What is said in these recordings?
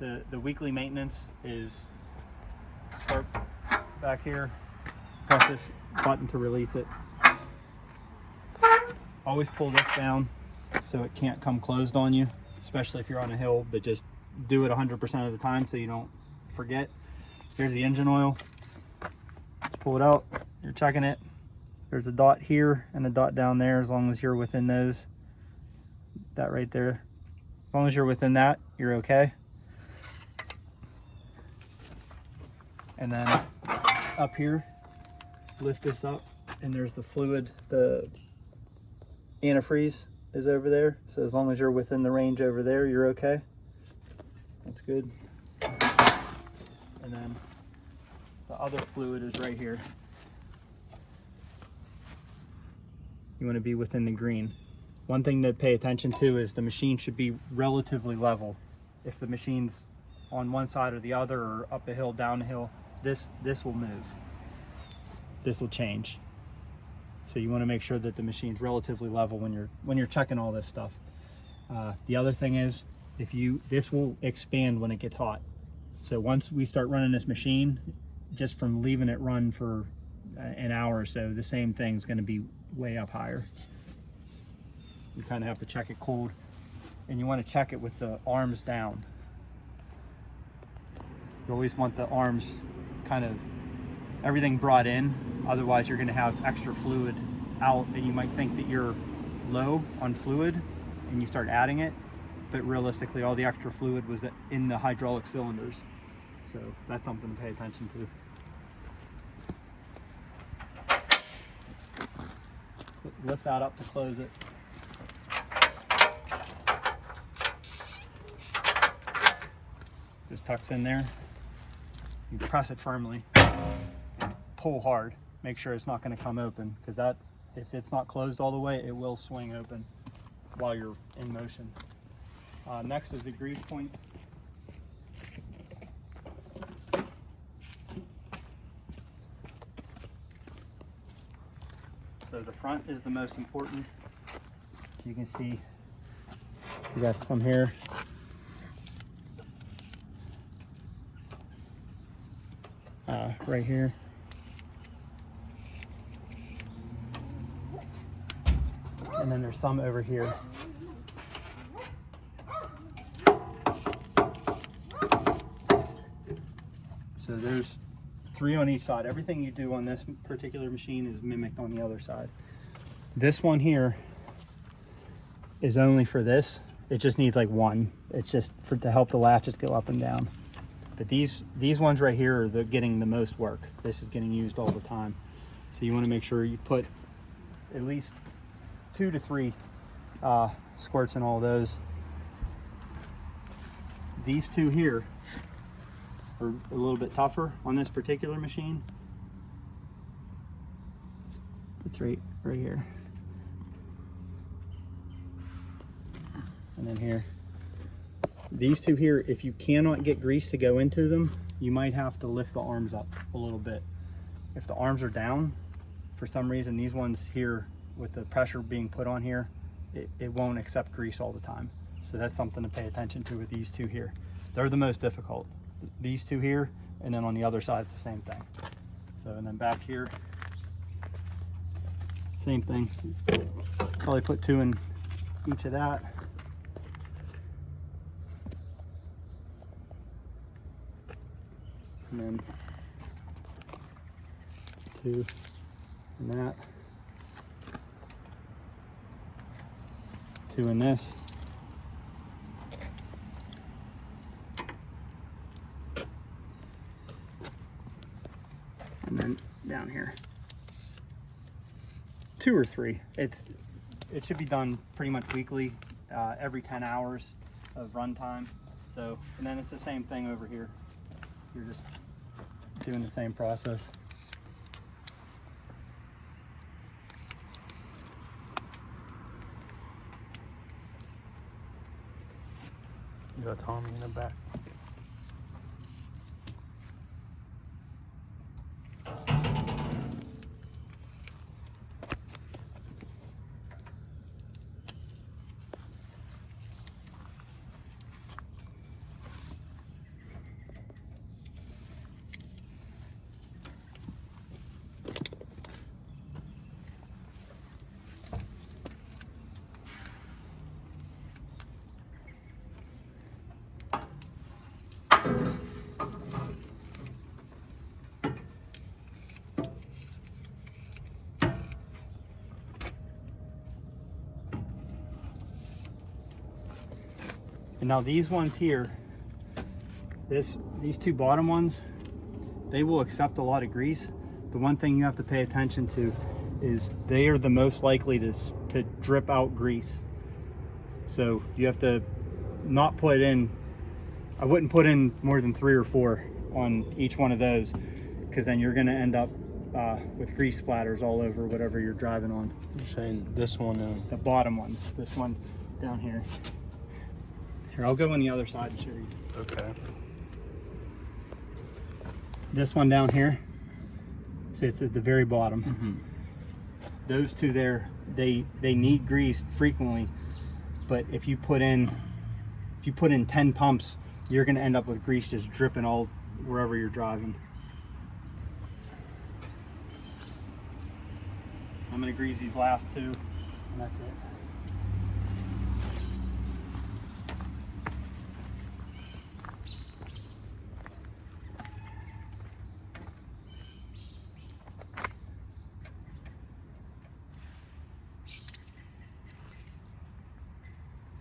The weekly maintenance is start back here, press this button to release it. Always pull this down so it can't come closed on you, especially if you're on a hill, but just do it 100% of the time so you don't forget. Here's the engine oil. Let's pull it out. You're checking it. There's a dot here and a dot down there. As long as you're within those, that right there, as long as you're within that, you're okay. And then up here, lift this up, and there's the fluid, the antifreeze is over there. So as long as you're within the range over there, you're okay. That's good. And then the other fluid is right here. You want to be within the green. One thing to pay attention to is the machine should be relatively level. If the machine's on one side or the other, or up a hill, down a hill, this will move. This will change. So you want to make sure that the machine's relatively level when you're checking all this stuff. The other thing is, this will expand when it gets hot. So once we start running this machine, just from leaving it run for an hour or so, the same thing's going to be way up higher. You kind of have to check it cold, and you want to check it with the arms down. You always want the arms kind of everything brought in, otherwise you're going to have extra fluid out, and you might think that you're low on fluid and you start adding it, but realistically all the extra fluid was in the hydraulic cylinders. So that's something to pay attention to. So lift that up to close it. Just tucks in there. You press it firmly, pull hard, make sure it's not going to come open, because that, if it's not closed all the way, it will swing open while you're in motion. Next is the grease points. So the front is the most important. You can see you got some here. Right here. And then there's some over here. So there's 3 on each side. Everything you do on this particular machine is mimicked on the other side. This one here is only for this. It just needs like 1. It's just to help the latches go up and down. But these ones right here are getting the most work. This is getting used all the time. So you want to make sure you put at least 2 to 3 squirts in all those. These 2 here are a little bit tougher on this particular machine. It's right here. And then here. These 2 here, if you cannot get grease to go into them, you might have to lift the arms up a little bit. If the arms are down, for some reason, these ones here, with the pressure being put on here, it won't accept grease all the time. So that's something to pay attention to with these 2 here. They're the most difficult. These 2 here, and then on the other side, it's the same thing. So, and then back here, same thing. Probably put 2 in each of that. And then 2 in that, 2 in this, and then down here 2 or 3. It should be done pretty much weekly, every 10 hours of run time. So, and then it's the same thing over here. You're just doing the same process. You got Tommy in the back. And now these ones here, these two bottom ones, they will accept a lot of grease. The one thing you have to pay attention to is they are the most likely to drip out grease. So you have to not put in, I wouldn't put in more than 3 or 4 on each one of those, because then you're gonna end up with grease splatters all over whatever you're driving on. You're saying this one and The bottom ones, this one down here. Here, I'll go on the other side and show you. okay. This one down here, see it's at the very bottom. Mm-hmm. Those two there, they need grease frequently, but if you put in 10 pumps, you're gonna end up with grease just dripping all wherever you're driving. I'm gonna grease these last 2, and that's it.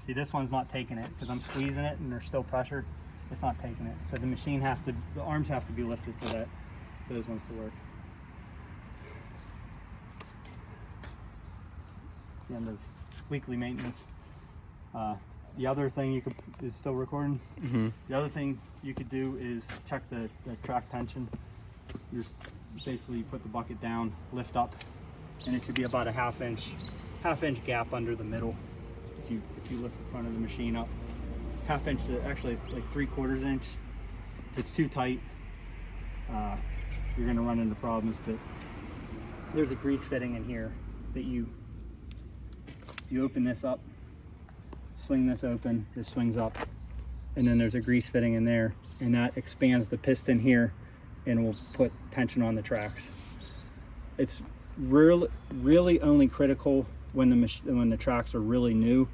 See, this one's not taking it because I'm squeezing it and there's still pressure. It's not taking it. So the machine has to, the arms have to be lifted for those ones to work. It's the end of weekly maintenance. The other thing you could, is still recording? Mm-hmm. The other thing you could do is check the track tension. You're basically, you put the bucket down, lift up, and it should be about a half inch gap under the middle. If you lift the front of the machine up, half inch to actually like 3/4 inch. If it's too tight, you're gonna run into problems. But there's a grease fitting in here that you open this up, swing this open, this swings up, and then there's a grease fitting in there, and that expands the piston here and will put tension on the tracks. It's really only critical when the tracks are really new.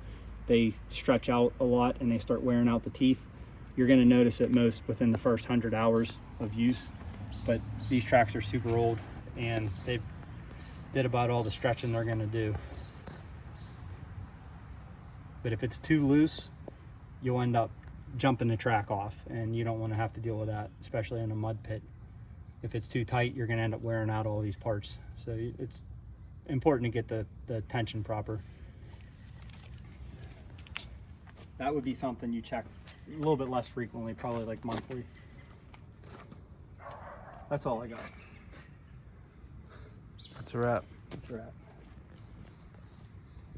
They stretch out a lot and they start wearing out the teeth. You're going to notice it most within the first 100 hours of use. But these tracks are super old and they did about all the stretching they're going to do. But if it's too loose, you'll end up jumping the track off, and you don't want to have to deal with that, especially in a mud pit. If it's too tight, you're going to end up wearing out all these parts. So it's important to get the tension proper. That would be something you check a little bit less frequently, probably like monthly. That's all I got. That's a wrap. That's a wrap.